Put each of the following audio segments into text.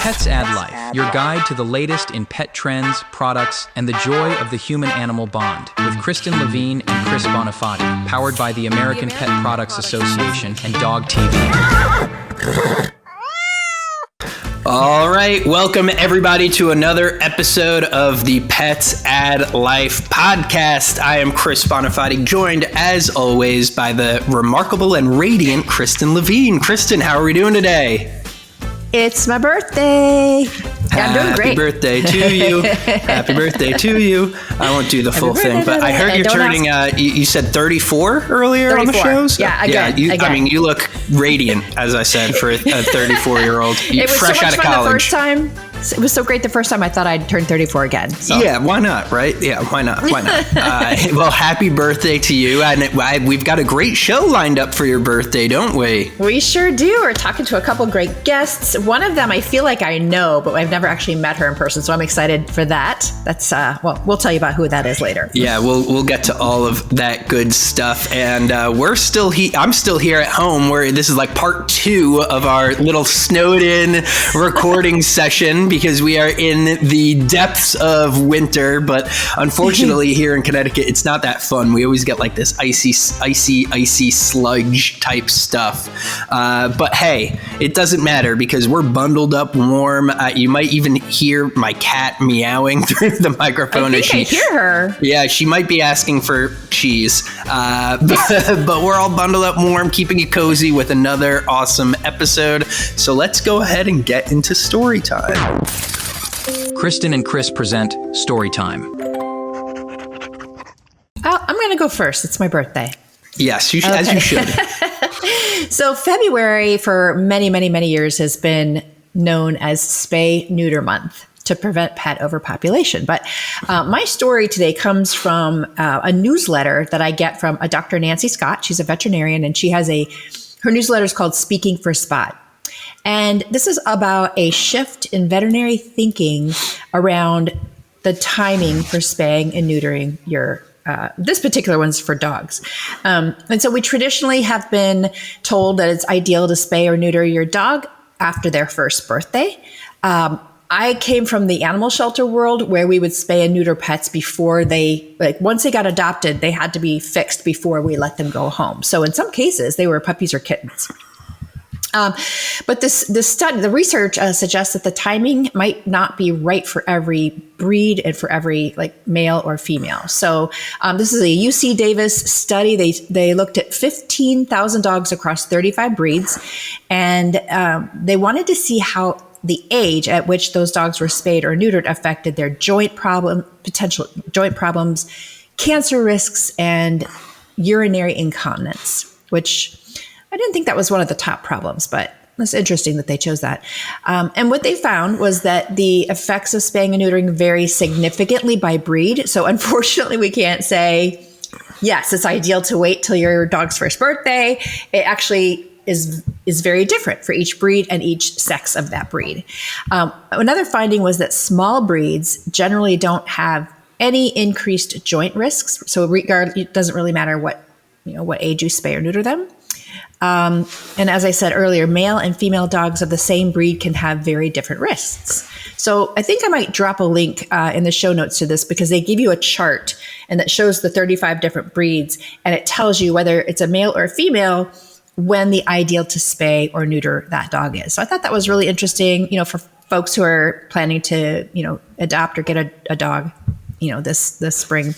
Pets Add Life, your guide to the latest in pet trends, products, and the joy of the human-animal bond, with Kristen Levine and Chris Bonafati, powered by the American Pet Products Association and Dog TV. All right, welcome everybody to another episode of the Pets Add Life podcast. I am Chris Bonafati, joined as always by the remarkable and radiant Kristen Levine. Kristen, how are we doing today? It's my birthday. I'm doing great. Happy birthday to you. Happy birthday to you. I won't do the full thing, but I heard you're turning, you said 34 earlier 34. On the shows? Yeah, again. I mean, you look radiant, as I said, for a 34-year-old. It was fresh so much out of fun college. The first time. It was so great the first time I thought I'd turn 34 again. So. Yeah, why not, right? Yeah, why not? Well, happy birthday to you. And we've got a great show lined up for your birthday, don't we? We sure do. We're talking to a couple great guests. One of them I feel like I know, but I've never actually met her in person, so I'm excited for that. That's, we'll tell you about who that is later. Yeah, we'll get to all of that good stuff. And we're still I'm still here at home, where this is like part 2 of our little snowed-in recording session, because we are in the depths of winter. But unfortunately here in Connecticut, it's not that fun. We always get like this icy sludge type stuff. But hey, it doesn't matter because we're bundled up warm. You might even hear my cat meowing through the microphone. I hear her. Yeah, she might be asking for cheese. But we're all bundled up warm, keeping it cozy with another awesome episode. So let's go ahead and get into story time. Kristen and Chris present Story Time. I'm going to go first. It's my birthday. Yes, you should, okay. As you should. So February for many, many, many years has been known as Spay-Neuter Month to prevent pet overpopulation. But my story today comes from a newsletter that I get from a Dr. Nancy Scott. She's a veterinarian, and she has her newsletter is called Speaking for Spot. And this is about a shift in veterinary thinking around the timing for spaying and neutering your this particular one's for dogs. And so we traditionally have been told that it's ideal to spay or neuter your dog after their first birthday. I came from the animal shelter world where we would spay and neuter pets before once they got adopted, they had to be fixed before we let them go home. So in some cases, they were puppies or kittens. But the research suggests that the timing might not be right for every breed and for every male or female. So this is a UC Davis study. They looked at 15,000 dogs across 35 breeds, and they wanted to see how the age at which those dogs were spayed or neutered affected their potential joint problems, cancer risks, and urinary incontinence, which I didn't think that was one of the top problems, but it's interesting that they chose that. And what they found was that the effects of spaying and neutering vary significantly by breed. So unfortunately, we can't say, yes, it's ideal to wait till your dog's first birthday. It actually is very different for each breed and each sex of that breed. Another finding was that small breeds generally don't have any increased joint risks. So it doesn't really matter what age you spay or neuter them. And as I said earlier, male and female dogs of the same breed can have very different risks. So I think I might drop a link in the show notes to this, because they give you a chart and that shows the 35 different breeds, and it tells you whether it's a male or a female when the ideal to spay or neuter that dog is. So I thought that was really interesting, for folks who are planning to, adopt or get a dog, this spring.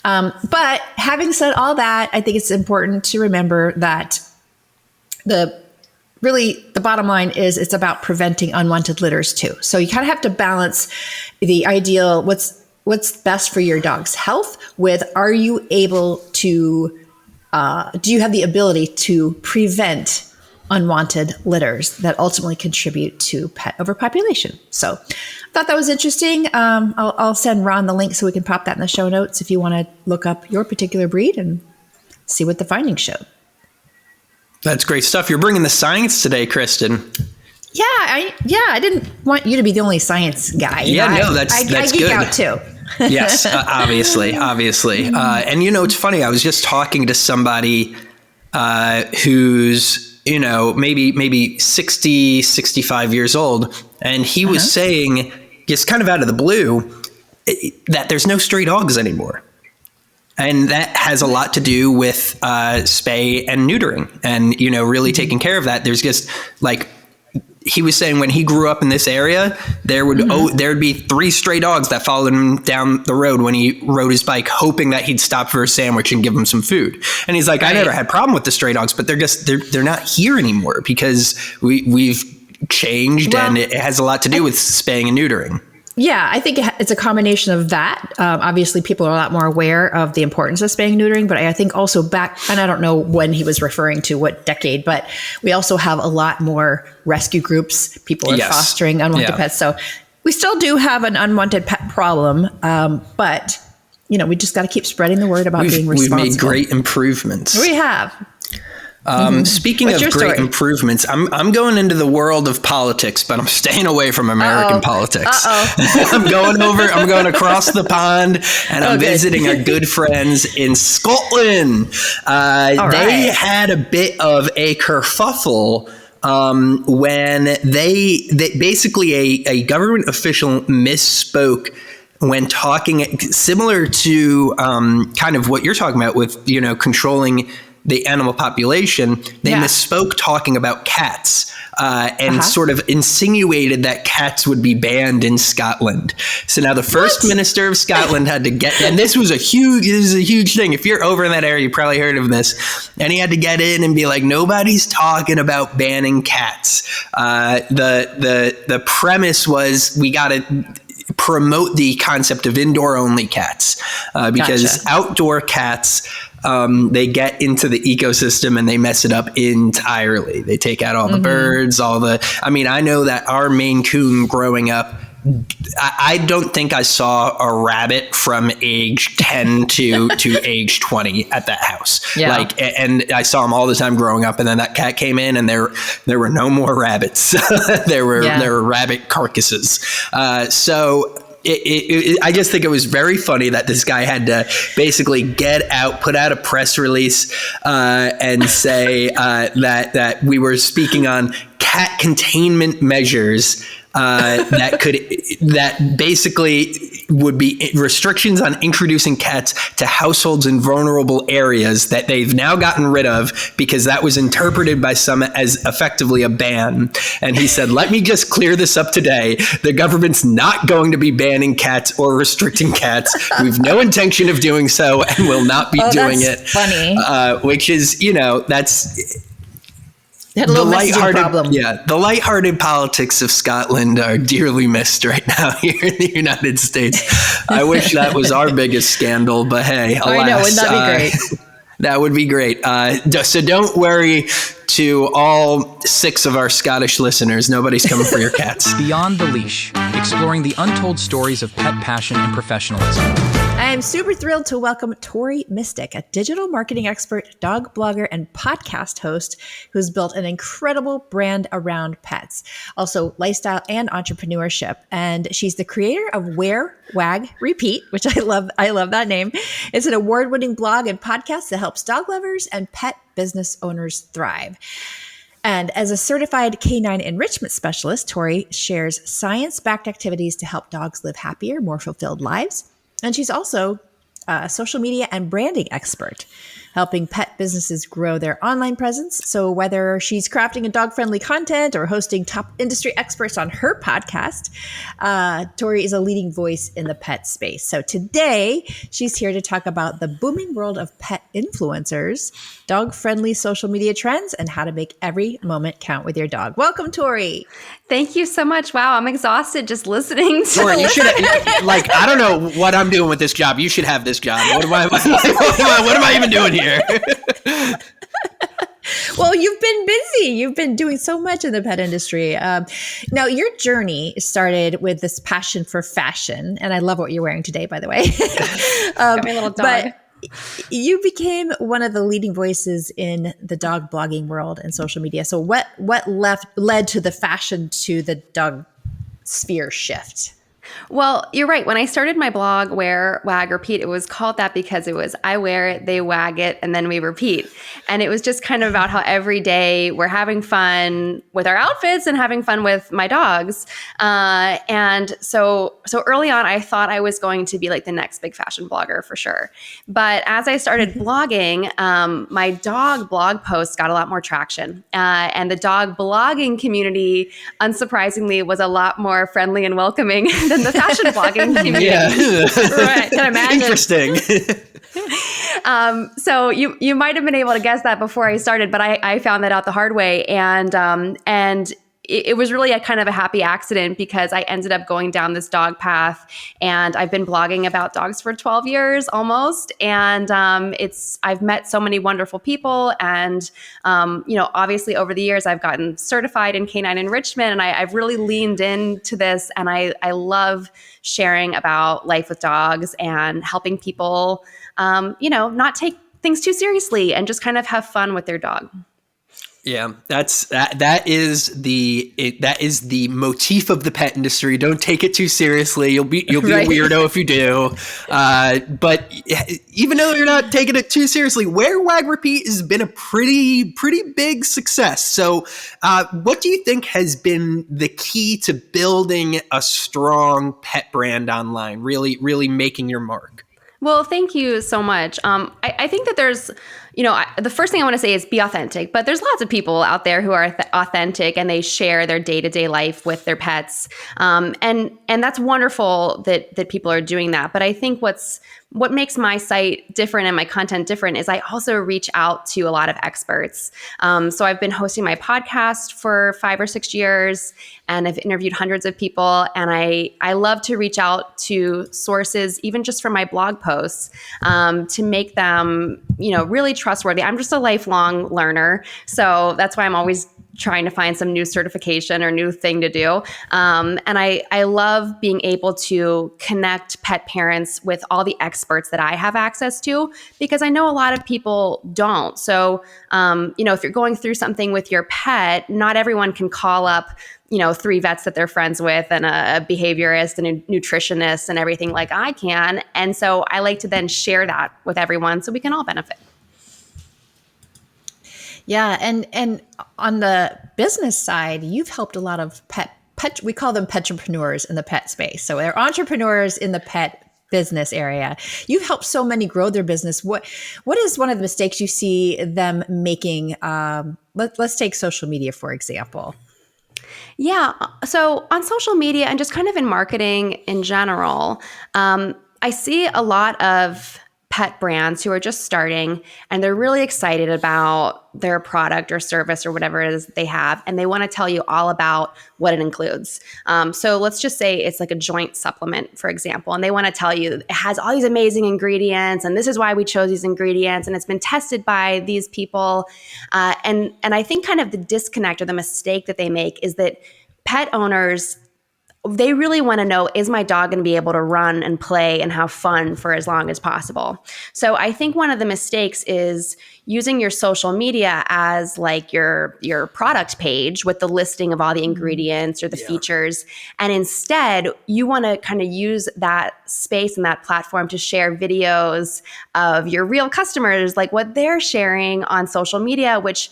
But having said all that, I think it's important to remember that the bottom line is it's about preventing unwanted litters too. So you kind of have to balance the ideal, what's best for your dog's health with, are you able to, do you have the ability to prevent unwanted litters that ultimately contribute to pet overpopulation? So I thought that was interesting. I'll send Ron the link so we can pop that in the show notes if you want to look up your particular breed and see what the findings show. That's great stuff. You're bringing the science today, Kristen. Yeah, I didn't want you to be the only sance guy. That's I geek good. out too. Yes, obviously. And it's funny. I was just talking to somebody who's maybe 60, 65 years old, and he was saying, just kind of out of the blue, that there's no stray dogs anymore. And that has a lot to do with spay and neutering and, you know, really taking care of that. There's just like, he was saying when he grew up in this area, there would be 3 stray dogs that followed him down the road when he rode his bike, hoping that he'd stop for a sandwich and give him some food. And he's like, I never had a problem with the stray dogs, but they're not here anymore because we've changed, and it has a lot to do with spaying and neutering. Yeah, I think it's a combination of that. Obviously, people are a lot more aware of the importance of spaying and neutering, but I think also back, and I don't know when he was referring to what decade, but we also have a lot more rescue groups. People are fostering unwanted pets. So we still do have an unwanted pet problem, but, you know, we just got to keep spreading the word about being responsible. We've made great improvements. We have. Speaking of great improvements, I'm going into the world of politics, but I'm staying away from American politics. I'm going across the pond, and I'm visiting our good friends in Scotland. They had a bit of a kerfuffle when they basically a government official misspoke when talking, similar to kind of what you're talking about with, you know, controlling the animal population. They misspoke talking about cats and sort of insinuated that cats would be banned in Scotland. So now the First Minister of Scotland had to get, and this was a huge thing. If you're over in that area, you probably heard of this. And he had to get in and be like, nobody's talking about banning cats. The premise was we got to promote the concept of indoor only cats because outdoor cats, they get into the ecosystem and they mess it up entirely. They take out all the birds, I mean, I know that our Maine Coon growing up, I don't think I saw a rabbit from age 10 to age 20 at that house. Yeah. Like, and I saw them all the time growing up. And then that cat came in, and there were no more rabbits. there were rabbit carcasses. So I just think it was very funny that this guy had to basically put out a press release and say that we were speaking on cat containment measures that basically would be restrictions on introducing cats to households in vulnerable areas that they've now gotten rid of because that was interpreted by some as effectively a ban. And he said, let me just clear this up today. The government's not going to be banning cats or restricting cats. We've no intention of doing so and will not be doing it. Funny. Which is, you know, that's... Had a little problem. Yeah, the lighthearted politics of Scotland are dearly missed right now here in the United States. I wish that was our biggest scandal, but hey, alas, I know, wouldn't that be great? That would be great. So don't worry, to all 6 of our Scottish listeners, nobody's coming for your cats. Beyond the Leash, exploring the untold stories of pet passion and professionalism. I am super thrilled to welcome Tori Mistick, a digital marketing expert, dog blogger, and podcast host who's built an incredible brand around pets, also lifestyle and entrepreneurship. And she's the creator of Wear, Wag, Repeat, which I love. I love that name. It's an award-winning blog and podcast that helps dog lovers and pet business owners thrive. And as a certified canine enrichment specialist, Tori shares science-backed activities to help dogs live happier, more fulfilled lives. And she's also a social media and branding expert, helping pet businesses grow their online presence. So whether she's crafting a dog-friendly content or hosting top industry experts on her podcast, Tori is a leading voice in the pet space. So today, she's here to talk about the booming world of pet influencers, dog-friendly social media trends, and how to make every moment count with your dog. Welcome, Tori. Thank you so much. Wow, I'm exhausted just listening to Tori, you should like, I don't know what I'm doing with this job. You should have this job. What am I even doing here? Well, you've been busy. You've been doing so much in the pet industry. Now, your journey started with this passion for fashion, and I love what you're wearing today, by the way. Got my little dog. But you became one of the leading voices in the dog blogging world and social media. So what led to the fashion to the dog sphere shift? Well, you're right. When I started my blog, Wear, Wag, Repeat, it was called that because it was I wear it, they wag it, and then we repeat. And it was just kind of about how every day we're having fun with our outfits and having fun with my dogs. And so early on, I thought I was going to be like the next big fashion blogger for sure. But as I started blogging, my dog blog posts got a lot more traction. And the dog blogging community, unsurprisingly, was a lot more friendly and welcoming than the fashion blogging community. Yeah. Right, can imagine. Interesting. So you might have been able to guess that before I started, but I found that out the hard way. And it was really a kind of a happy accident because I ended up going down this dog path, and I've been blogging about dogs for 12 years almost. And I've met so many wonderful people, and obviously over the years I've gotten certified in canine enrichment, and I've really leaned into this, and I love sharing about life with dogs and helping people, not take things too seriously and just kind of have fun with their dog. Yeah, that is the motif of the pet industry. Don't take it too seriously. You'll be Right. a weirdo if you do. But even though you're not taking it too seriously, Wear, Wag, Repeat has been a pretty big success. So, what do you think has been the key to building a strong pet brand online? Really making your mark. Well, thank you so much. I think that there's, the first thing I want to say is be authentic, but there's lots of people out there who are authentic and they share their day-to-day life with their pets. And that's wonderful that people are doing that. But I think what makes my site different and my content different is I also reach out to a lot of experts. So I've been hosting my podcast for 5 or 6 years, and I've interviewed hundreds of people. And I love to reach out to sources, even just from my blog posts, to make them, really trustworthy. I'm just a lifelong learner. So that's why I'm always trying to find some new certification or new thing to do. And I love being able to connect pet parents with all the experts that I have access to, because I know a lot of people don't. So, if you're going through something with your pet, not everyone can call up 3 vets that they're friends with and a behaviorist and a nutritionist and everything like I can. And so I like to then share that with everyone so we can all benefit. Yeah, and on the business side, you've helped a lot of pet we call them petrepreneurs in the pet space. So they're entrepreneurs in the pet business area. You've helped so many grow their business. What is one of the mistakes you see them making? Let's take social media, for example. Yeah. So on social media and just kind of in marketing in general, I see a lot of pet brands who are just starting and they're really excited about their product or service or whatever it is that they have. And they want to tell you all about what it includes. So let's just say it's like a joint supplement, for example, and they want to tell you it has all these amazing ingredients and this is why we chose these ingredients and it's been tested by these people. And I think kind of the disconnect or the mistake that they make is that pet owners, they really want to know, is my dog going to be able to run and play and have fun for as long as possible? So I think one of the mistakes is using your social media as like your product page with the listing of all the ingredients or the features. And instead, you want to kind of use that space and that platform to share videos of your real customers, like what they're sharing on social media, which,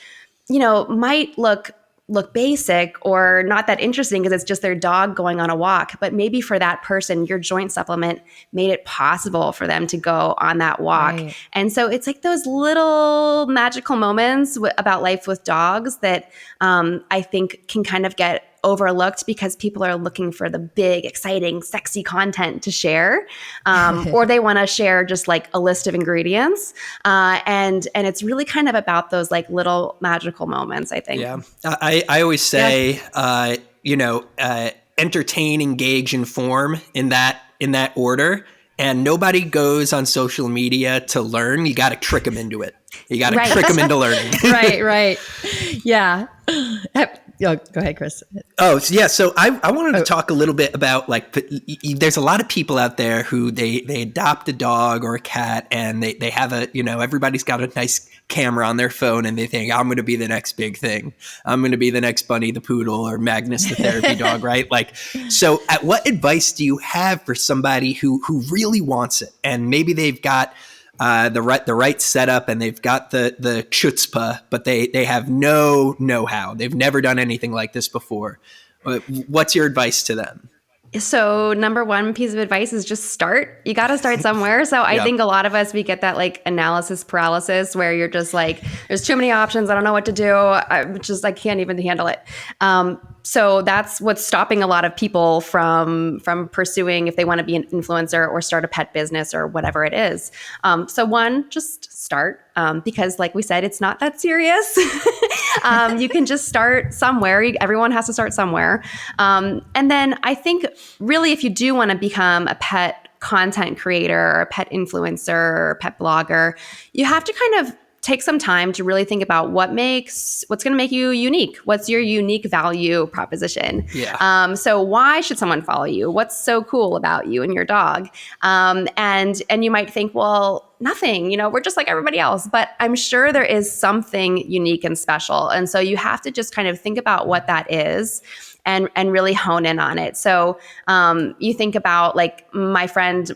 might look basic or not that interesting because it's just their dog going on a walk. But maybe for that person, your joint supplement made it possible for them to go on that walk. Right. And so it's like those little magical moments about life with dogs that I think can kind of get overlooked because people are looking for the big, exciting, sexy content to share, or they want to share just like a list of ingredients. And it's really kind of about those like little magical moments, I think. Yeah. I always say, entertain, engage, inform in that order. And nobody goes on social media to learn. You got to trick them into it. You got to trick them into learning. Right. Yeah. Go ahead, Chris. Oh, yeah. So I wanted to talk a little bit about there's a lot of people out there who they adopt a dog or a cat and they have everybody's got a nice camera on their phone and they think, I'm going to be the next big thing. I'm going to be the next Bunny the poodle or Magnus the therapy dog, right? So what advice do you have for somebody who really wants it and maybe they've got the right setup and they've got the chutzpah, but they have no know-how. They've never done anything like this before. What's your advice to them? So number one piece of advice is just start. You got to start somewhere. So I think a lot of us, we get that analysis paralysis where you're just there's too many options. I don't know what to do. I can't even handle it. So that's what's stopping a lot of people from pursuing if they want to be an influencer or start a pet business or whatever it is. So one, just start because like we said, it's not that serious. You can just start somewhere. Everyone has to start somewhere. And then I think really if you do want to become a pet content creator or a pet influencer or pet blogger, you have to kind of take some time to really think about what's going to make you unique. What's your unique value proposition? Yeah. So why should someone follow you? What's so cool about you and your dog? And you might think, well, nothing, we're just like everybody else, but I'm sure there is something unique and special. And so you have to just kind of think about what that is and really hone in on it. So you think about my friend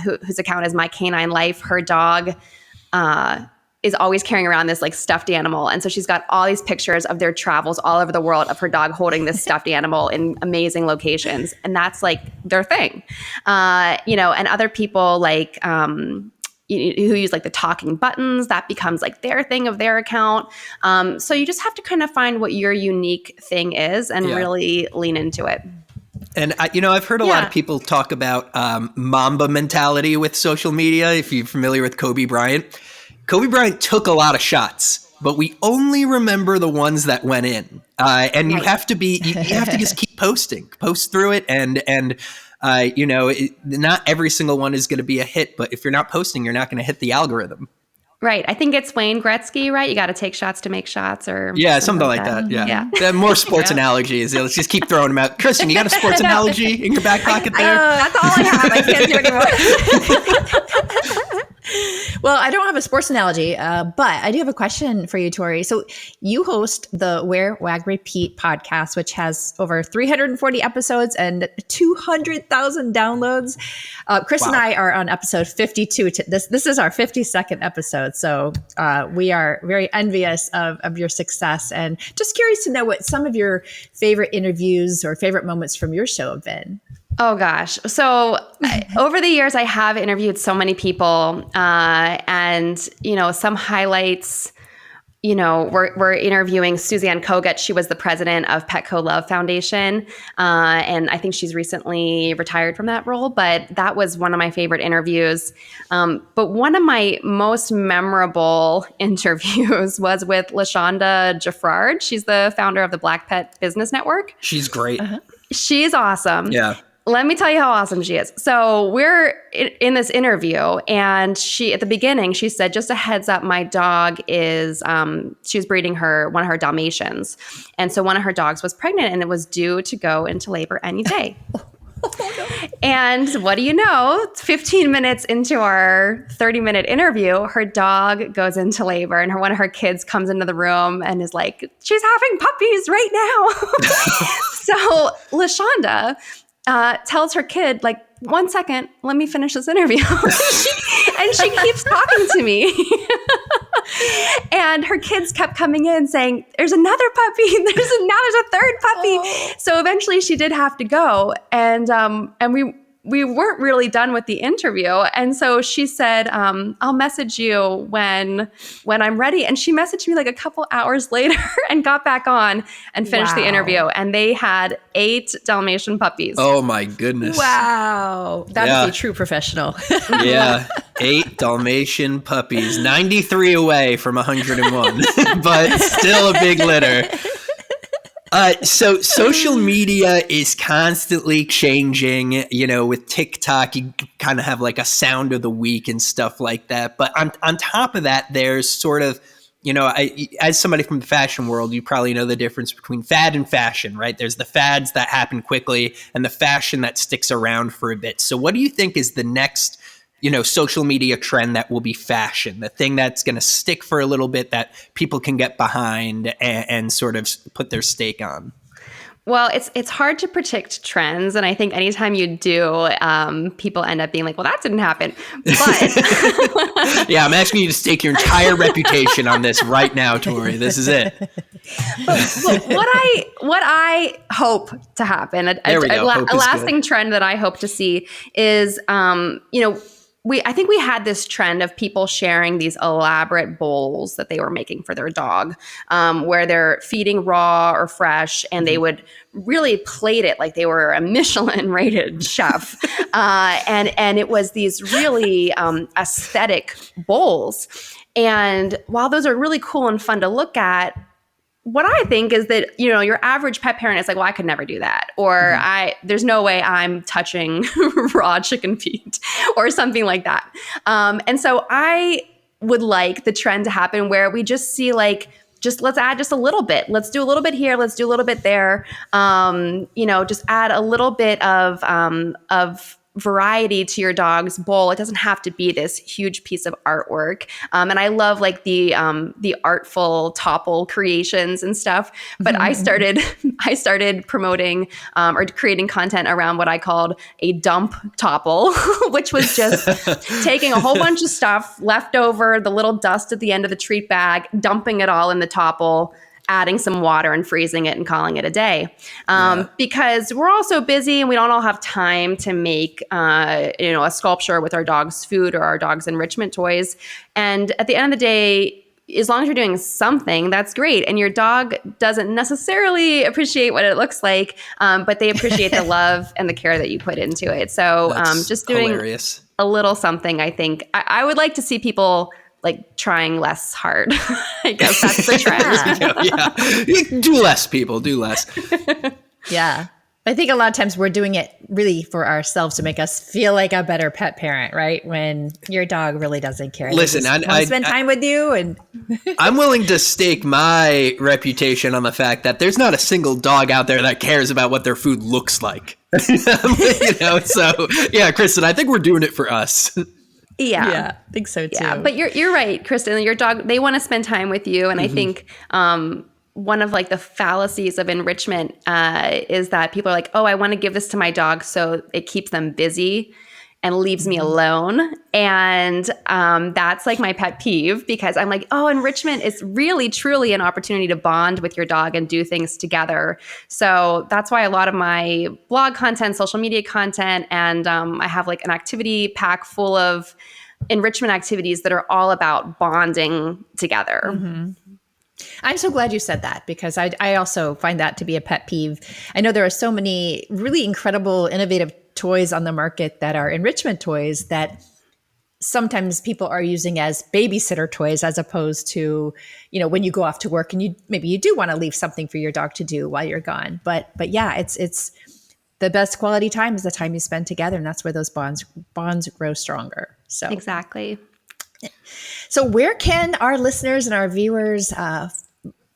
whose account is My Canine Life, her dog, is always carrying around this stuffed animal. And so she's got all these pictures of their travels all over the world of her dog holding this stuffed animal in amazing locations. And that's their thing. And other people who use the talking buttons, that becomes their thing of their account. So you just have to kind of find what your unique thing is and really lean into it. And I've heard a lot of people talk about Mamba mentality with social media. If you're familiar with Kobe Bryant took a lot of shots, but we only remember the ones that went in. And you have to just keep post through it. And not every single one is going to be a hit, but if you're not posting, you're not going to hit the algorithm. Right. I think it's Wayne Gretzky, right? You got to take shots to make shots or something like that. Yeah. More sports analogies. Let's just keep throwing them out. Kristen, you got a sports analogy in your back pocket there? That's all I have. I can't do anymore. Well, I don't have a sports analogy, but I do have a question for you, Tori. So you host the Wear, Wag, Repeat podcast, which has over 340 episodes and 200,000 downloads. Chris and I are on episode 52. This is our 52nd episode. So we are very envious of your success and just curious to know what some of your favorite interviews or favorite moments from your show have been. Oh, gosh. So over the years, I have interviewed so many people and, some highlights, we're interviewing Suzanne Kogut. She was the president of Petco Love Foundation. And I think she's recently retired from that role, but that was one of my favorite interviews. But one of my most memorable interviews was with LaShonda Jaffrard. She's the founder of the Black Pet Business Network. She's great. She's awesome. Yeah. Let me tell you how awesome she is. So we're in this interview and at the beginning, she said, just a heads up, my dog is, she was breeding one of her Dalmatians. And so one of her dogs was pregnant and it was due to go into labor any day. And what do you know? 15 minutes into our 30-minute interview, her dog goes into labor and one of her kids comes into the room and is like, she's having puppies right now. So LaShonda tells her kid, 1 second, let me finish this interview. and she keeps talking to me. And her kids kept coming in saying, there's another puppy. Now there's a third puppy. Oh. So eventually she did have to go. And we weren't really done with the interview. And so she said, I'll message you when I'm ready. And she messaged me a couple hours later and got back on and finished the interview. And they had 8 Dalmatian puppies. Oh my goodness. Wow. That is a true professional. Yeah. 8 Dalmatian puppies, 93 away from 101, but still a big litter. So social media is constantly changing. With TikTok, you kind of have like a sound of the week and stuff like that. But on top of that, there's sort of, as somebody from the fashion world, you probably know the difference between fad and fashion, right? There's the fads that happen quickly and the fashion that sticks around for a bit. So what do you think is the next social media trend that will be fashion, the thing that's going to stick for a little bit that people can get behind and sort of put their stake on? Well, it's hard to predict trends. And I think anytime you do, people end up being like, well, that didn't happen. But yeah, I'm asking you to stake your entire reputation on this right now, Tori. This is it. But what I hope to happen, a lasting trend that I hope to see is, I think we had this trend of people sharing these elaborate bowls that they were making for their dog, where they're feeding raw or fresh, and they would really plate it like they were a Michelin-rated chef. And it was these really aesthetic bowls. And while those are really cool and fun to look at, what I think is that, your average pet parent is like, well, I could never do that. Or there's no way I'm touching raw chicken feet or something like that. And so I would like the trend to happen where we just see let's add just a little bit. Let's do a little bit here. Let's do a little bit there. Just add a little bit of variety to your dog's bowl. It doesn't have to be this huge piece of artwork. And I love the artful topple creations and stuff. But I started promoting or creating content around what I called a dump topple, which was just taking a whole bunch of stuff left over, the little dust at the end of the treat bag, dumping it all in the topple, adding some water and freezing it and calling it a day. Because we're all so busy and we don't all have time to make, a sculpture with our dog's food or our dog's enrichment toys. And at the end of the day, as long as you're doing something, that's great. And your dog doesn't necessarily appreciate what it looks like, but they appreciate the love and the care that you put into it. So just doing hilarious. A little something, I think. I would like to see people trying less hard. I guess that's the trend. Yeah. Do less, people. Do less. Yeah. I think a lot of times we're doing it really for ourselves to make us feel like a better pet parent, right? When your dog really doesn't care. Listen, I spend time with you, and I'm willing to stake my reputation on the fact that there's not a single dog out there that cares about what their food looks like. So yeah, Kristen, I think we're doing it for us. Yeah, I think so too. Yeah, but you're right, Kristen. Your dog, they want to spend time with you, and I think one of the fallacies of enrichment is that people are like, oh, I want to give this to my dog so it keeps them busy and leaves me alone. And that's my pet peeve, because I'm like, oh, enrichment is really, truly an opportunity to bond with your dog and do things together. So that's why a lot of my blog content, social media content, and I have an activity pack full of enrichment activities that are all about bonding together. Mm-hmm. I'm so glad you said that, because I also find that to be a pet peeve. I know there are so many really incredible, innovative toys on the market that are enrichment toys that sometimes people are using as babysitter toys, as opposed to, when you go off to work and maybe you do want to leave something for your dog to do while you're gone. But yeah, it's the best quality time is the time you spend together, and that's where those bonds grow stronger. So exactly. So where can our listeners and our viewers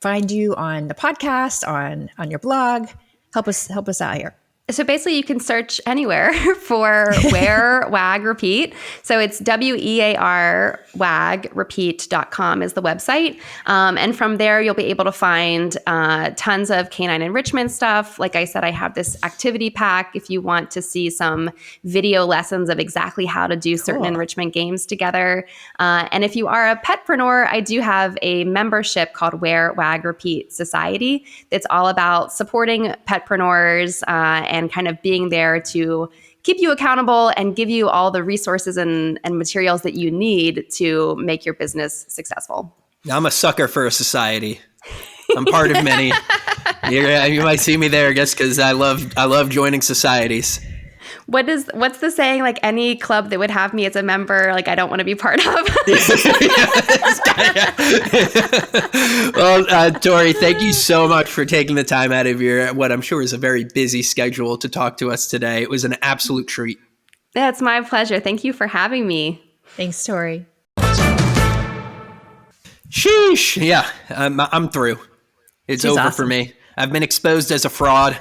find you on the podcast, on your blog? Help us out here. So basically you can search anywhere for Wear, Wag, Repeat. So it's WEAR, WAG, repeat.com is the website. And from there, you'll be able to find tons of canine enrichment stuff. Like I said, I have this activity pack if you want to see some video lessons of exactly how to do certain enrichment games together. And if you are a petpreneur, I do have a membership called Wear, Wag, Repeat Society. It's all about supporting petpreneurs and kind of being there to keep you accountable and give you all the resources and materials that you need to make your business successful. I'm a sucker for a society. I'm part of many. You might see me there just because I love joining societies. What's the saying? Like, any club that would have me as a member, like, I don't want to be part of. Well, Tori, thank you so much for taking the time out of your, what I'm sure is a very busy schedule, to talk to us today. It was an absolute treat. That's my pleasure. Thank you for having me. Thanks, Tori. Sheesh. Yeah, I'm through. It's She's over awesome. for me. I've been exposed as a fraud.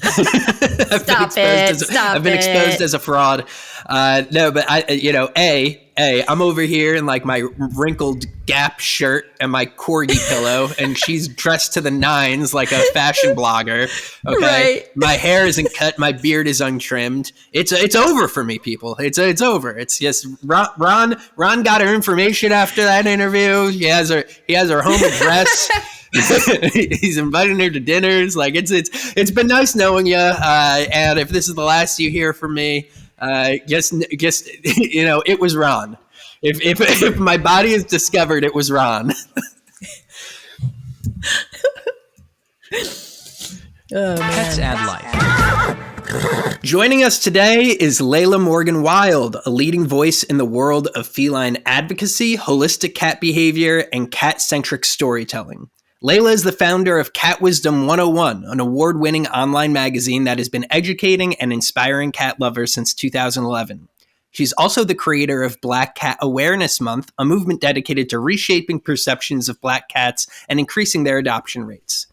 Stop it. I've been exposed as a fraud. No, but I'm over here in like my wrinkled Gap shirt and my corgi pillow, and she's dressed to the nines like a fashion blogger. Okay, Right. My hair isn't cut, my beard is untrimmed. It's over for me, people. It's over. It's just Ron got her information after that interview. He has her home address. He's inviting her to dinners. Like it's been nice knowing you. And if this is the last you hear from me, just it was Ron. If my body is discovered, it was Ron. Oh, man. Pets Add Life. Joining us today is Layla Morgan Wilde, a leading voice in the world of feline advocacy, holistic cat behavior, and cat-centric storytelling. Layla is the founder of Cat Wisdom 101, an award-winning online magazine that has been educating and inspiring cat lovers since 2011. She's also the creator of Black Cat Awareness Month, a movement dedicated to reshaping perceptions of black cats and increasing their adoption rates.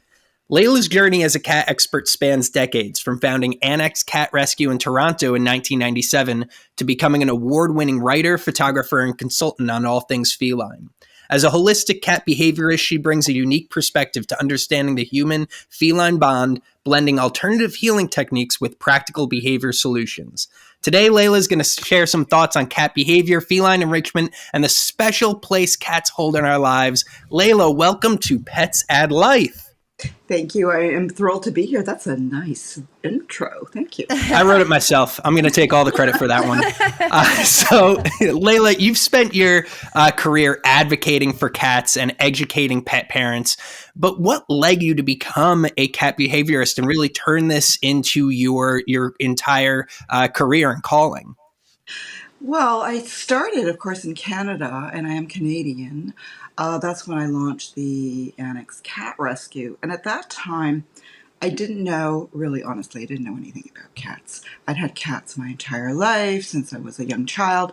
Layla's journey as a cat expert spans decades, from founding Annex Cat Rescue in Toronto in 1997 to becoming an award-winning writer, photographer, and consultant on all things feline. As a holistic cat behaviorist, she brings a unique perspective to understanding the human-feline bond, blending alternative healing techniques with practical behavior solutions. Today, Layla is going to share some thoughts on cat behavior, feline enrichment, and the special place cats hold in our lives. Layla, welcome to Pets Add Life. Thank you. I am thrilled to be here. That's a nice intro. Thank you. I wrote it myself. I'm going to take all the credit for that one. So, Layla, you've spent your career advocating for cats and educating pet parents. But what led you to become a cat behaviorist and really turn this into your entire career and calling? Well, I started, of course, in Canada, and I am Canadian. That's when I launched the Annex Cat Rescue. And at that time, I didn't know, really honestly, I didn't know anything about cats. I'd had cats my entire life since I was a young child.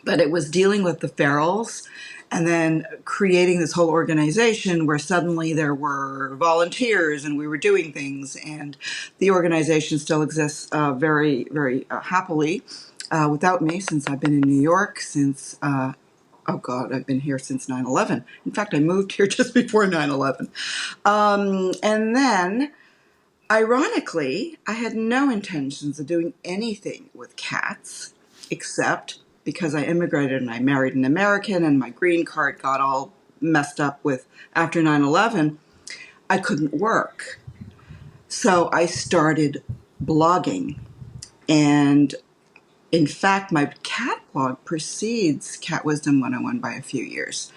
But it was dealing with the ferals and then creating this whole organization where suddenly there were volunteers and we were doing things. And the organization still exists very, very happily without me, since I've been in New York since, I've been here since 9/11. In fact, I moved here just before 9/11. And then, ironically, I had no intentions of doing anything with cats, except because I immigrated and I married an American and my green card got all messed up with after 9/11, I couldn't work. So I started blogging. And in fact, my cat blog precedes Cat Wisdom 101 by a few years.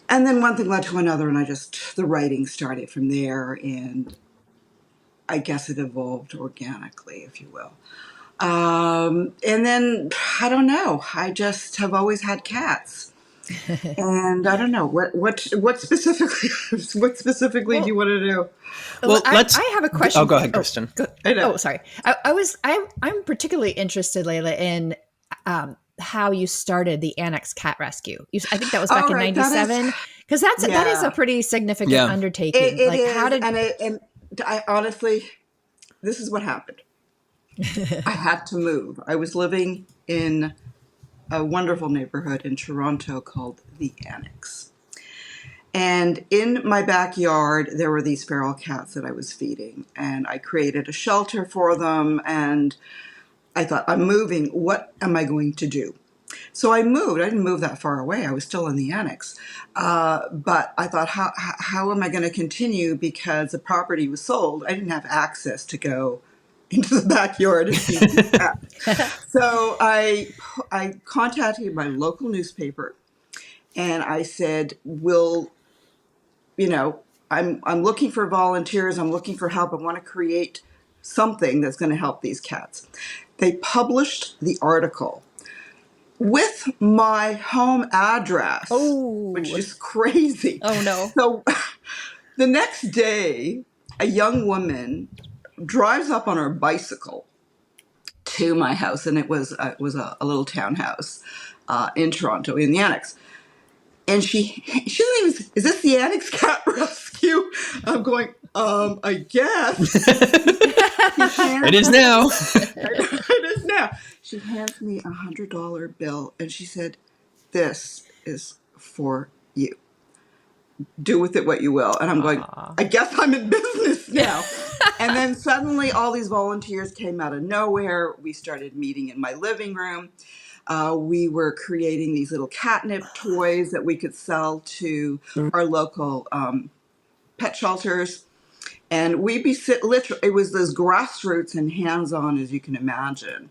And then one thing led to another, and the writing started from there, and I guess it evolved organically, if you will. And then, I don't know, I just have always had cats. And I don't know, what specifically do you want to do? Well, I have a question. Oh, go ahead, Kristen. I know. Oh, sorry. I'm particularly interested, Layla, in how you started the Annex Cat Rescue. I think that was back in right, '97, because that is a pretty significant undertaking. It is, how did and I honestly, this is what happened. I had to move. I was living in a wonderful neighborhood in Toronto called the Annex. And in my backyard, there were these feral cats that I was feeding. And I created a shelter for them. And I thought, I'm moving. What am I going to do? So I moved. I didn't move that far away. I was still in the Annex. But I thought, how am I going to continue? Because the property was sold. I didn't have access to go into the backyard and feed these cats. So I contacted my local newspaper. And I said, I'm looking for volunteers. I'm looking for help. I want to create something that's going to help these cats. They published the article with my home address, which is crazy. Oh, no. So the next day, a young woman drives up on her bicycle to my house, and it was a little townhouse in Toronto, in the Annex. And she doesn't even, is this the Annex Cat Rescue? I'm going, I guess. It is now. It is now. She hands me $100 bill, and she said, "This is for you. Do with it what you will." And I'm going, I guess I'm in business now. And then suddenly all these volunteers came out of nowhere. We started meeting in my living room. We were creating these little catnip toys that we could sell to our local pet shelters. And literally, it was as grassroots and hands-on as you can imagine.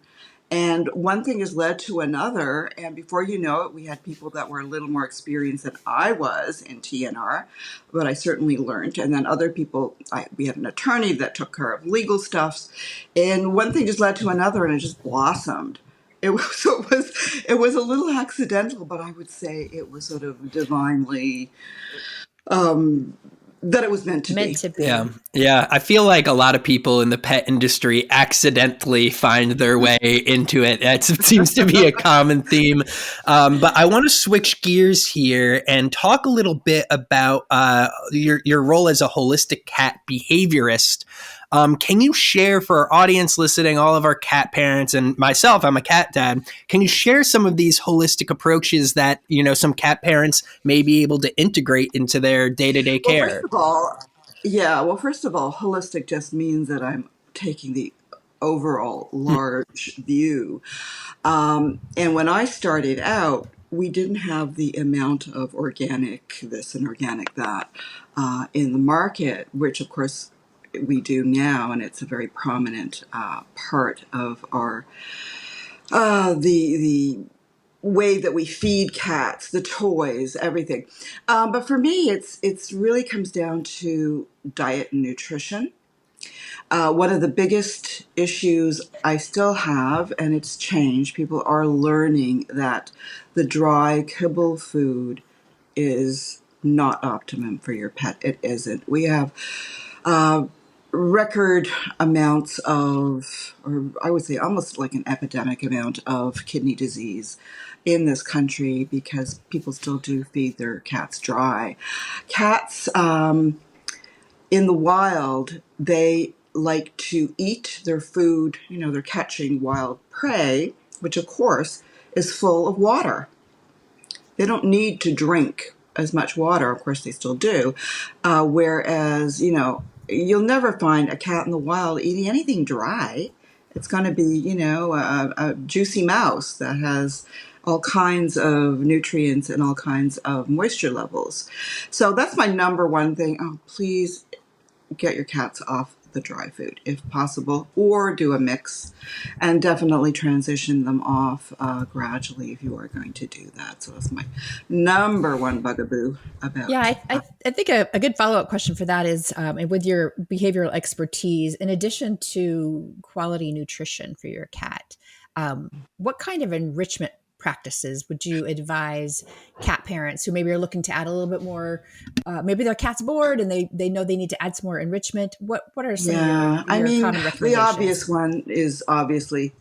And one thing has led to another. And before you know it, we had people that were a little more experienced than I was in TNR, but I certainly learned. And then other people, we had an attorney that took care of legal stuffs. And one thing just led to another, and it just blossomed. It was a little accidental, but I would say it was sort of divinely that it was meant to be. Yeah. Yeah. I feel like a lot of people in the pet industry accidentally find their way into it. That seems to be a common theme. But I want to switch gears here and talk a little bit about your role as a holistic cat behaviorist. Can you share for our audience listening, all of our cat parents and myself, I'm a cat dad. Can you share some of these holistic approaches that, some cat parents may be able to integrate into their day-to-day care? First of all, holistic just means that I'm taking the overall large view. And when I started out, we didn't have the amount of organic this and organic that in the market, which of course we do now, and it's a very prominent part of our the way that we feed cats, the toys, everything. But for me, it's really comes down to diet and nutrition. One of the biggest issues I still have, and it's changed, people are learning that the dry kibble food is not optimum for your pet. It isn't. We have record amounts of, or I would say almost like an epidemic amount of kidney disease in this country because people still do feed their cats dry. Cats in the wild, they like to eat their food, they're catching wild prey, which of course is full of water. They don't need to drink as much water, of course they still do, whereas, you'll never find a cat in the wild eating anything dry. It's going to be, a juicy mouse that has all kinds of nutrients and all kinds of moisture levels. So that's my number one thing. Oh, please get your cats off the dry food if possible, or do a mix, and definitely transition them off gradually if you are going to do that. So that's my number one bugaboo about. Yeah, I think a good follow-up question for that is, and with your behavioral expertise, in addition to quality nutrition for your cat, what kind of enrichment practices would you advise cat parents who maybe are looking to add a little bit more, maybe their cat's bored and they know they need to add some more enrichment? What are some of your common recommendations? The obvious one is obviously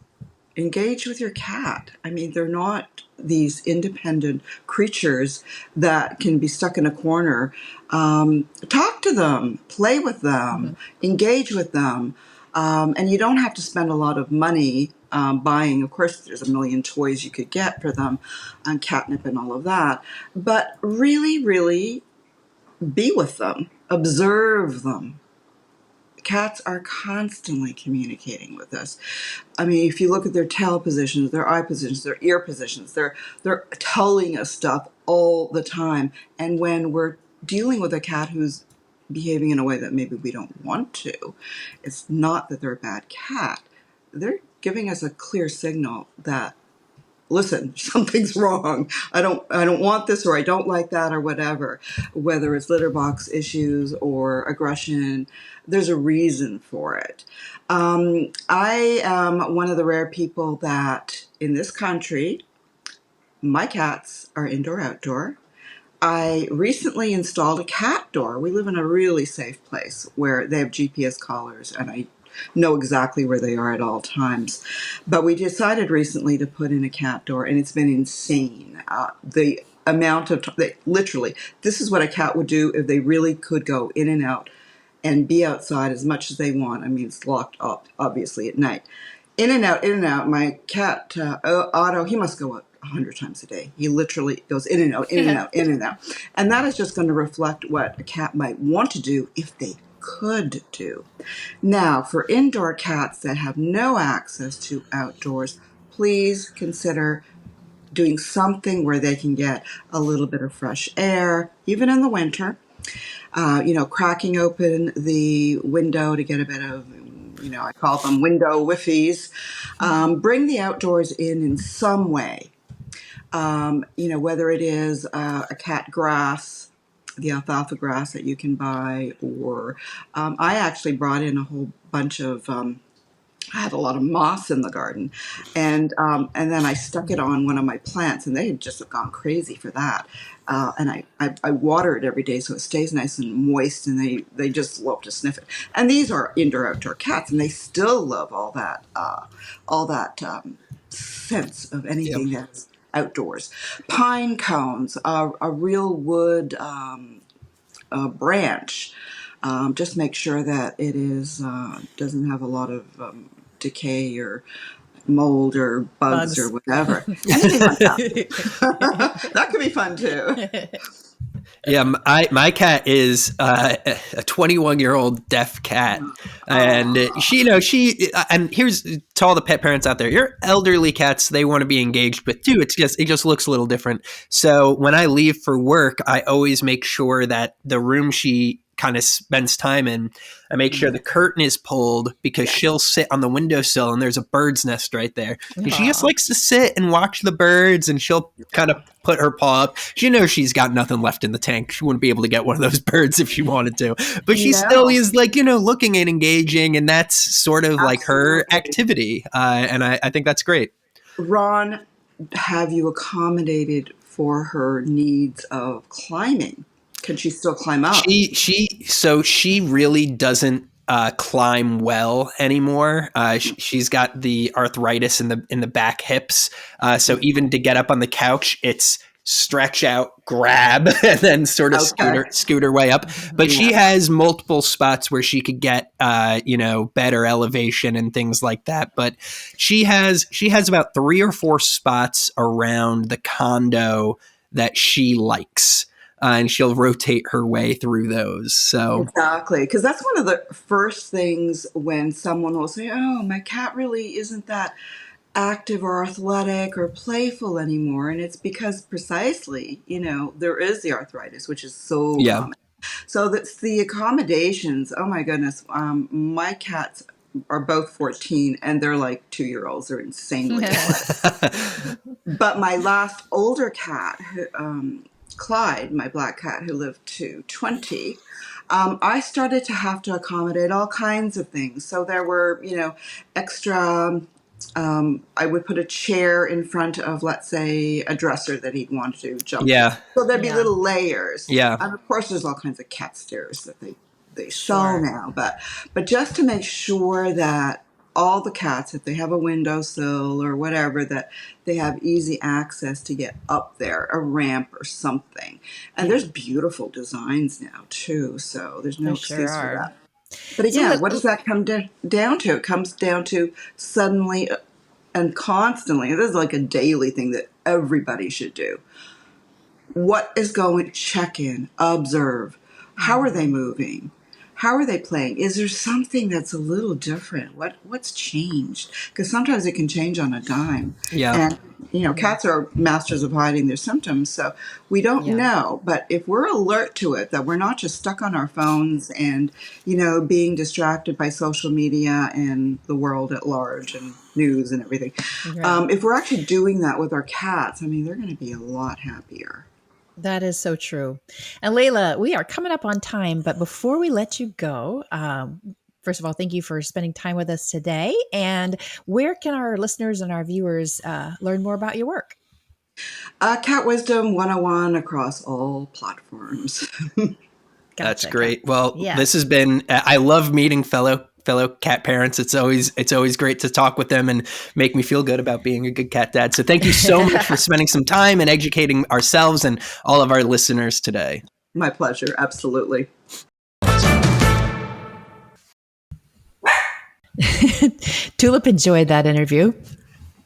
engage with your cat. They're not these independent creatures that can be stuck in a corner. Talk to them, play with them, engage with them. And you don't have to spend a lot of money buying. Of course, there's a million toys you could get for them, and catnip and all of that. But really, really be with them. Observe them. Cats are constantly communicating with us. If you look at their tail positions, their eye positions, their ear positions, they're telling us stuff all the time. And when we're dealing with a cat who's behaving in a way that maybe we don't want to, it's not that they're a bad cat. They're giving us a clear signal that listen, something's wrong. I don't want this, or I don't like that, or whatever. Whether it's litter box issues or aggression, there's a reason for it. I am one of the rare people that in this country, my cats are indoor-outdoor. I recently installed a cat door. We live in a really safe place where they have GPS collars, and I know exactly where they are at all times. But we decided recently to put in a cat door, and it's been insane. The amount of literally, this is what a cat would do if they really could go in and out and be outside as much as they want. I mean, it's locked up, obviously, at night. In and out, in and out. My cat, Otto, he must go out 100 times a day. He literally goes in and out, in and out, in and out. And that is just going to reflect what a cat might want to do if they could do. Now, for indoor cats that have no access to outdoors, please consider doing something where they can get a little bit of fresh air, even in the winter. Cracking open the window to get a bit of, I call them window whiffies. Bring the outdoors in some way. Whether it is a cat grass, the alfalfa grass that you can buy, or I actually brought in a whole bunch of, I had a lot of moss in the garden, and then I stuck it on one of my plants, and they had just gone crazy for that. And I water it every day so it stays nice and moist, and they just love to sniff it. And these are indoor-outdoor cats, and they still love all that sense of anything that's outdoors. Pine cones, a real wood branch. Just make sure that it is doesn't have a lot of decay or mold or bugs or whatever. Anything like that. That could be fun too. Yeah, my cat is a 21-year-old deaf cat, and and here's to all the pet parents out there: your elderly cats, they want to be engaged with too. It just looks a little different. So when I leave for work, I always make sure that the room she kind of spends time in, I make sure the curtain is pulled, because she'll sit on the windowsill and there's a bird's nest right there. And she just likes to sit and watch the birds, and she'll kind of put her paw up. She knows she's got nothing left in the tank. She wouldn't be able to get one of those birds if she wanted to. But she still is looking and engaging, and that's sort of like her activity. And I think that's great. Ron, have you accommodated for her needs of climbing? Can she still climb up? She really doesn't climb well anymore. She's got the arthritis in the back hips. So even to get up on the couch, it's stretch out, grab, and then sort of scoot her way up. But she has multiple spots where she could get better elevation and things like that. But she has about 3 or 4 spots around the condo that she likes. And she'll rotate her way through those. So exactly, because that's one of the first things when someone will say, "Oh, my cat really isn't that active or athletic or playful anymore," and it's because precisely, there is the arthritis, which is so common. So that's the accommodations. Oh my goodness, my cats are both 14, and they're like 2-year-olds. They're insanely athletic. But my last older cat, Clyde, my black cat who lived to 20, I started to have to accommodate all kinds of things. So there were, extra, I would put a chair in front of, let's say, a dresser that he'd want to jump. Yeah. So there'd be little layers. Yeah. And of course there's all kinds of cat stairs that they sell now. But just to make sure that all the cats, if they have a windowsill or whatever, that they have easy access to get up there, a ramp or something. And there's beautiful designs now too, so there's no excuse for that. But again, what does that come down to? It comes down to suddenly and constantly, this is like a daily thing that everybody should do. What is going, check in, observe. How are they moving? how are they playing? Is there something that's a little different? What's changed? Because sometimes it can change on a dime. Yeah. And cats are masters of hiding their symptoms, so we don't Yeah. know. But if we're alert to it, that we're not just stuck on our phones and being distracted by social media and the world at large and news and everything, Right. if we're actually doing that with our cats, I mean, they're going to be a lot happier. That is so true. And Layla, we are coming up on time, but before we let you go, first of all, thank you for spending time with us today. And where can our listeners and our viewers learn more about your work? Cat Wisdom 101 across all platforms. That's Gotcha. great. Well, Yeah. this has been, I love meeting fellow cat parents. It's always great to talk with them and make me feel good about being a good cat dad. So thank you so much for spending some time and educating ourselves and all of our listeners today. My pleasure. Absolutely. Tulip enjoyed that interview.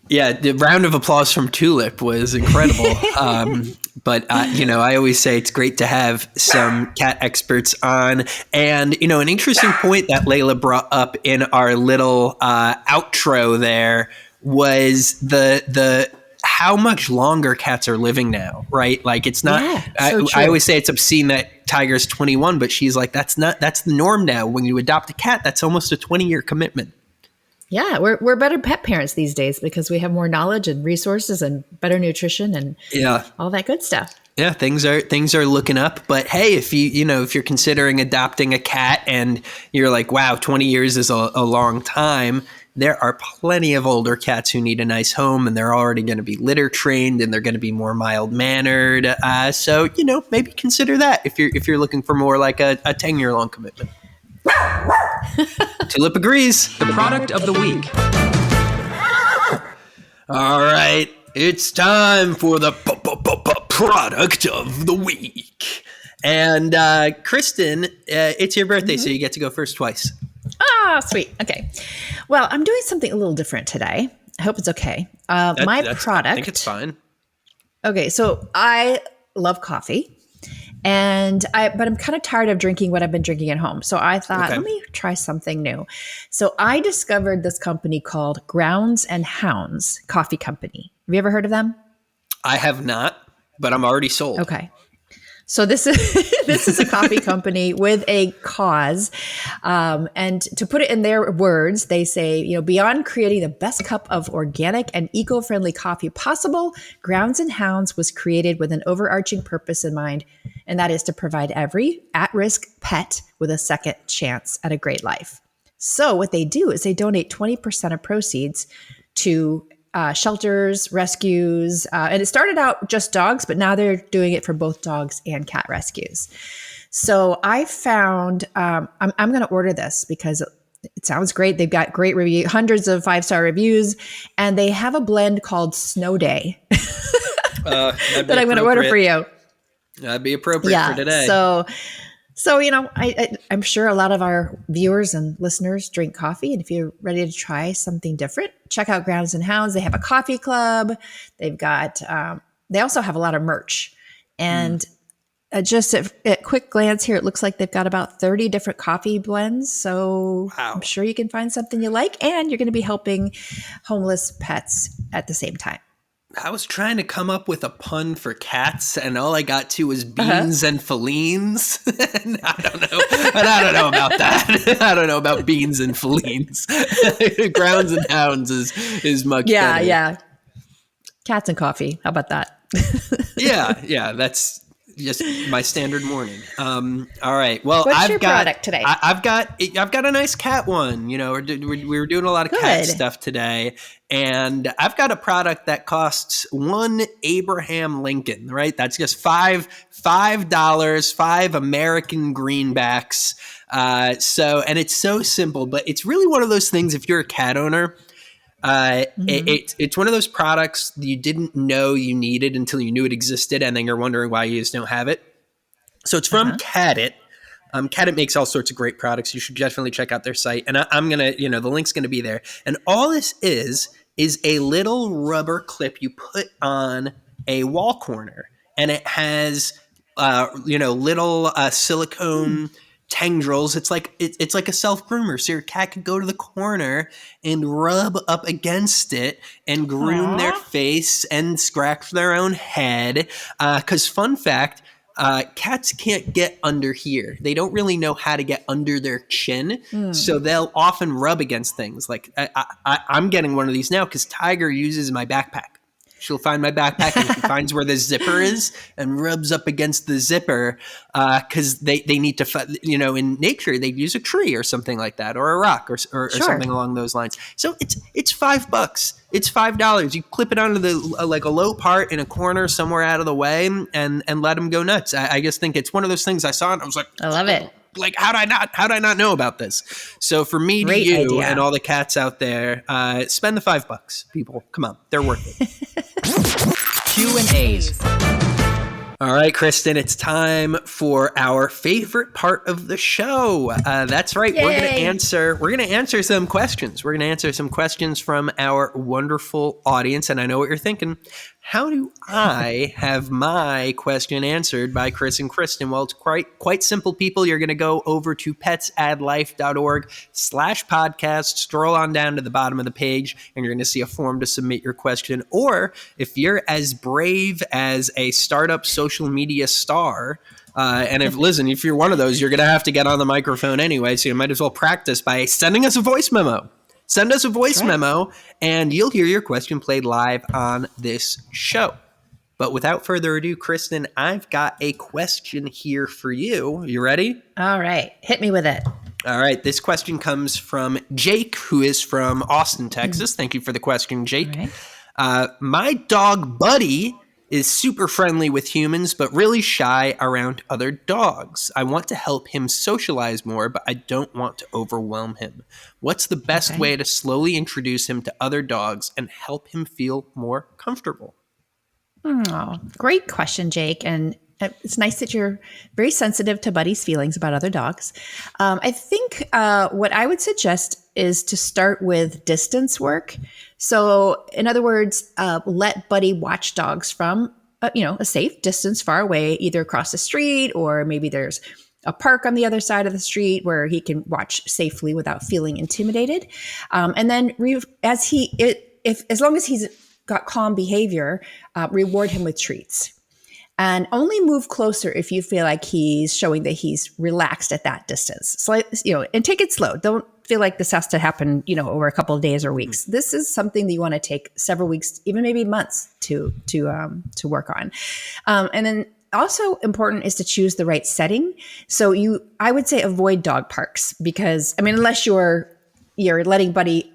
Yeah, the round of applause from Tulip was incredible. But I always say it's great to have some cat experts on. And, an interesting point that Layla brought up in our little outro there was the how much longer cats are living now, right? Like it's not, I always say it's obscene that Tiger's 21, but she's like, that's the norm now. When you adopt a cat, that's almost a 20-year commitment. Yeah, we're better pet parents these days because we have more knowledge and resources and better nutrition and all that good stuff. Yeah, things are looking up. But hey, if if you're considering adopting a cat and you're like, wow, 20 years is a long time, there are plenty of older cats who need a nice home, and they're already going to be litter trained and they're going to be more mild mannered. So maybe consider that if you're looking for more like a 10-year long commitment. Tulip agrees. The product of the week. All right, it's time for the product of the week. And Kristen, it's your birthday, so you get to go first twice. Ah, sweet. Okay. Well, I'm doing something a little different today. I hope it's okay. My product. I think it's fine. Okay, so I love coffee. But I'm kind of tired of drinking what I've been drinking at home. So I thought, let me try something new. So I discovered this company called Grounds and Hounds Coffee Company. Have you ever heard of them? I have not, but I'm already sold. Okay. So this is a coffee company with a cause. And to put it in their words, they say, beyond creating the best cup of organic and eco-friendly coffee possible, Grounds and Hounds was created with an overarching purpose in mind, and that is to provide every at-risk pet with a second chance at a great life. So what they do is they donate 20% of proceeds to shelters, rescues, and it started out just dogs, but now they're doing it for both dogs and cat rescues. So I found, I'm going to order this because it sounds great. They've got great reviews, hundreds of 5-star reviews, and they have a blend called Snow Day that I'm going to order for you. That'd be appropriate for today. So I'm sure a lot of our viewers and listeners drink coffee. And if you're ready to try something different, check out Grounds and Hounds. They have a coffee club. They've got, they also have a lot of merch. And just at quick glance here, it looks like they've got about 30 different coffee blends. So I'm sure you can find something you like, and you're going to be helping homeless pets at the same time. I was trying to come up with a pun for cats, and all I got to was beans and felines. And I don't know about that. I don't know about beans and felines. Grounds and Hounds is much better. Yeah. Cats and coffee. How about that? Yeah. That's just my standard morning. All right. Well, What's your product today? I've got a nice cat one. We were doing a lot of cat stuff today, and I've got a product that costs one Abraham Lincoln. Right. That's just $5, 5 American greenbacks. And it's so simple, but it's really one of those things. If you're a cat owner, it's one of those products that you didn't know you needed until you knew it existed, and then you're wondering why you just don't have it. So it's from Catit. Catit makes all sorts of great products. You should definitely check out their site. And I'm going to, the link's going to be there. And all this is a little rubber clip you put on a wall corner. And it has, little silicone tendrils. It's like it's like a self-groomer. So your cat could go to the corner and rub up against it and groom their face and scratch their own head. Because fun fact, cats can't get under here. They don't really know how to get under their chin. So they'll often rub against things. Like I'm getting one of these now because Tiger uses my backpack. She'll find my backpack and she finds where the zipper is and rubs up against the zipper because they need to, in nature, they'd use a tree or something like that, or a rock or something along those lines. So it's $5. It's $5. You clip it onto the like a low part in a corner somewhere out of the way and let them go nuts. I just think it's one of those things I saw and I was like, I love it. Like, how'd I not know about this? So for me, to you idea. And all the cats out there, spend the $5, people. Come on, they're worth it. Q&As. All right, Kristen, it's time for our favorite part of the show. That's right. Yay. We're gonna answer some questions. We're gonna answer some questions from our wonderful audience. And I know what you're thinking. How do I have my question answered by Chris and Kristen? Well, it's quite simple, people. You're going to go over to petsaddlife.org/podcast, scroll on down to the bottom of the page, and you're going to see a form to submit your question. Or if you're as brave as a startup social media star, and if you're one of those, you're going to have to get on the microphone anyway, so you might as well practice by sending us a voice memo. Send us a voice memo, and you'll hear your question played live on this show. But without further ado, Kristen, I've got a question here for you. You ready? All right. Hit me with it. All right. This question comes from Jake, who is from Austin, Texas. Thank you for the question, Jake. Right. My dog, Buddy, is super friendly with humans, but really shy around other dogs. I want to help him socialize more, but I don't want to overwhelm him. What's the best way to slowly introduce him to other dogs and help him feel more comfortable? Oh, great question, Jake. And it's nice that you're very sensitive to Buddy's feelings about other dogs. I think what I would suggest is to start with distance work. So in other words, let Buddy watch dogs from, a safe distance far away, either across the street or maybe there's a park on the other side of the street where he can watch safely without feeling intimidated. And then as long as he's got calm behavior, reward him with treats. And only move closer if you feel like he's showing that he's relaxed at that distance. So, and take it slow. Don't feel like this has to happen, over a couple of days or weeks. This is something that you want to take several weeks, even maybe months to work on. And then also important is to choose the right setting. So I would say avoid dog parks because, unless you're letting Buddy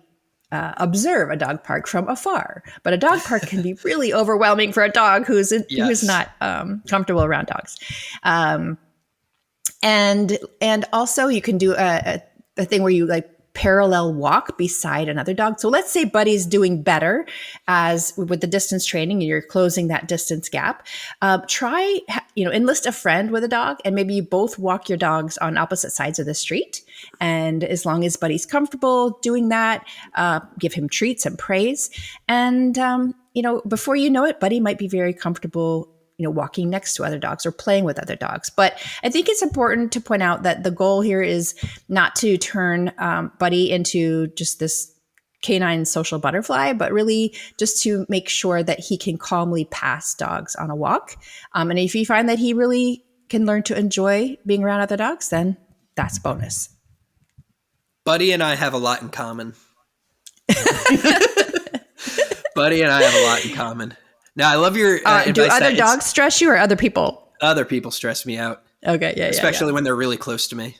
observe a dog park from afar. But a dog park can be really overwhelming for a dog who's not comfortable around dogs. And also you can do a thing where you parallel walk beside another dog. So let's say Buddy's doing better with the distance training and you're closing that distance gap. Try, enlist a friend with a dog and maybe you both walk your dogs on opposite sides of the street. And as long as Buddy's comfortable doing that, give him treats and praise. And, before you know it, Buddy might be very comfortable walking next to other dogs or playing with other dogs. But I think it's important to point out that the goal here is not to turn Buddy into just this canine social butterfly, but really just to make sure that he can calmly pass dogs on a walk. And if you find that he really can learn to enjoy being around other dogs, then that's a bonus. Buddy and I have a lot in common. Buddy and I have a lot in common. Now, I love your advice. Do other dogs stress you or other people? Other people stress me out. Okay, yeah. Especially when they're really close to me.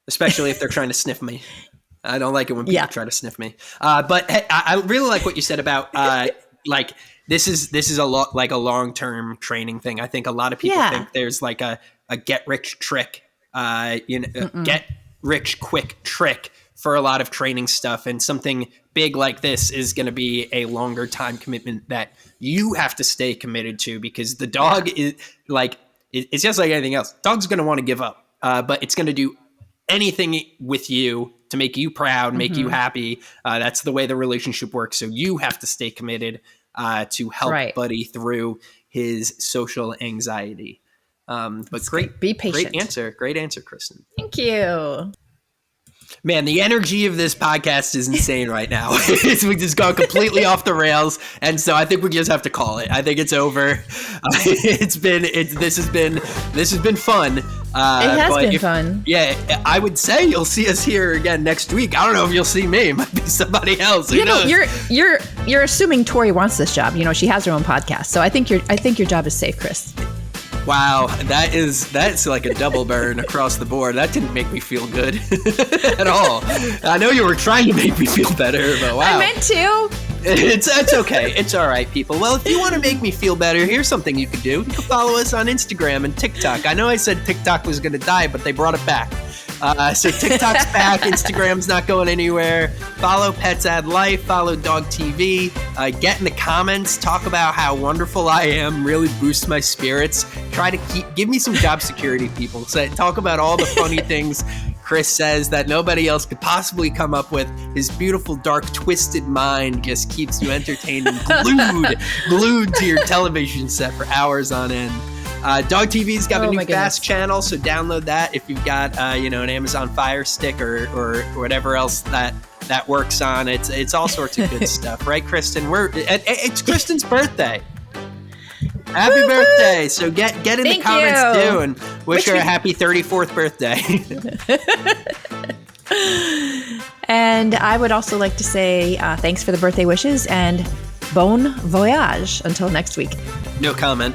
Especially if they're trying to sniff me. I don't like it when people try to sniff me. But I really like what you said about this is a lot like a long-term training thing. I think a lot of people think there's like a get-rich trick, get-rich-quick trick for a lot of training stuff, and something big like this is going to be a longer time commitment that you have to stay committed to because the dog is it's just like anything else. Dog's going to want to give up, but it's going to do anything with you to make you proud, make you happy. That's the way the relationship works. So you have to stay committed to help Buddy through his social anxiety. But great, be patient. Great answer, Kristen. Thank you. Man, the energy of this podcast is insane right now. We just gone completely off the rails, and so I think we just have to call it. I think it's over. This has been fun. It has been fun. Yeah, I would say you'll see us here again next week. I don't know if you'll see me. It might be somebody else. Who knows? You're assuming Tori wants this job. She has her own podcast, so I think your job is safe, Chris. Wow, that's like a double burn across the board. That didn't make me feel good at all. I know you were trying to make me feel better, but wow. I meant to. It's okay. It's all right, people. Well, if you want to make me feel better, here's something you can do. You can follow us on Instagram and TikTok. I know I said TikTok was going to die, but they brought it back. So TikTok's back, Instagram's not going anywhere. Follow Pets Add Life, follow Dog TV. Get in the comments, talk about how wonderful I am, really boost my spirits. Try to give me some job security, people. So talk about all the funny things Chris says that nobody else could possibly come up with. His beautiful, dark, twisted mind just keeps you entertained and glued to your television set for hours on end. Dog TV's got a new fast channel, so download that if you've got an Amazon Fire Stick or whatever else that works on. It's all sorts of good stuff, right, Kristen? It's Kristen's birthday. Happy birthday! So get in the comments too and wish her a happy 34th birthday. And I would also like to say thanks for the birthday wishes and bon voyage until next week. No comment.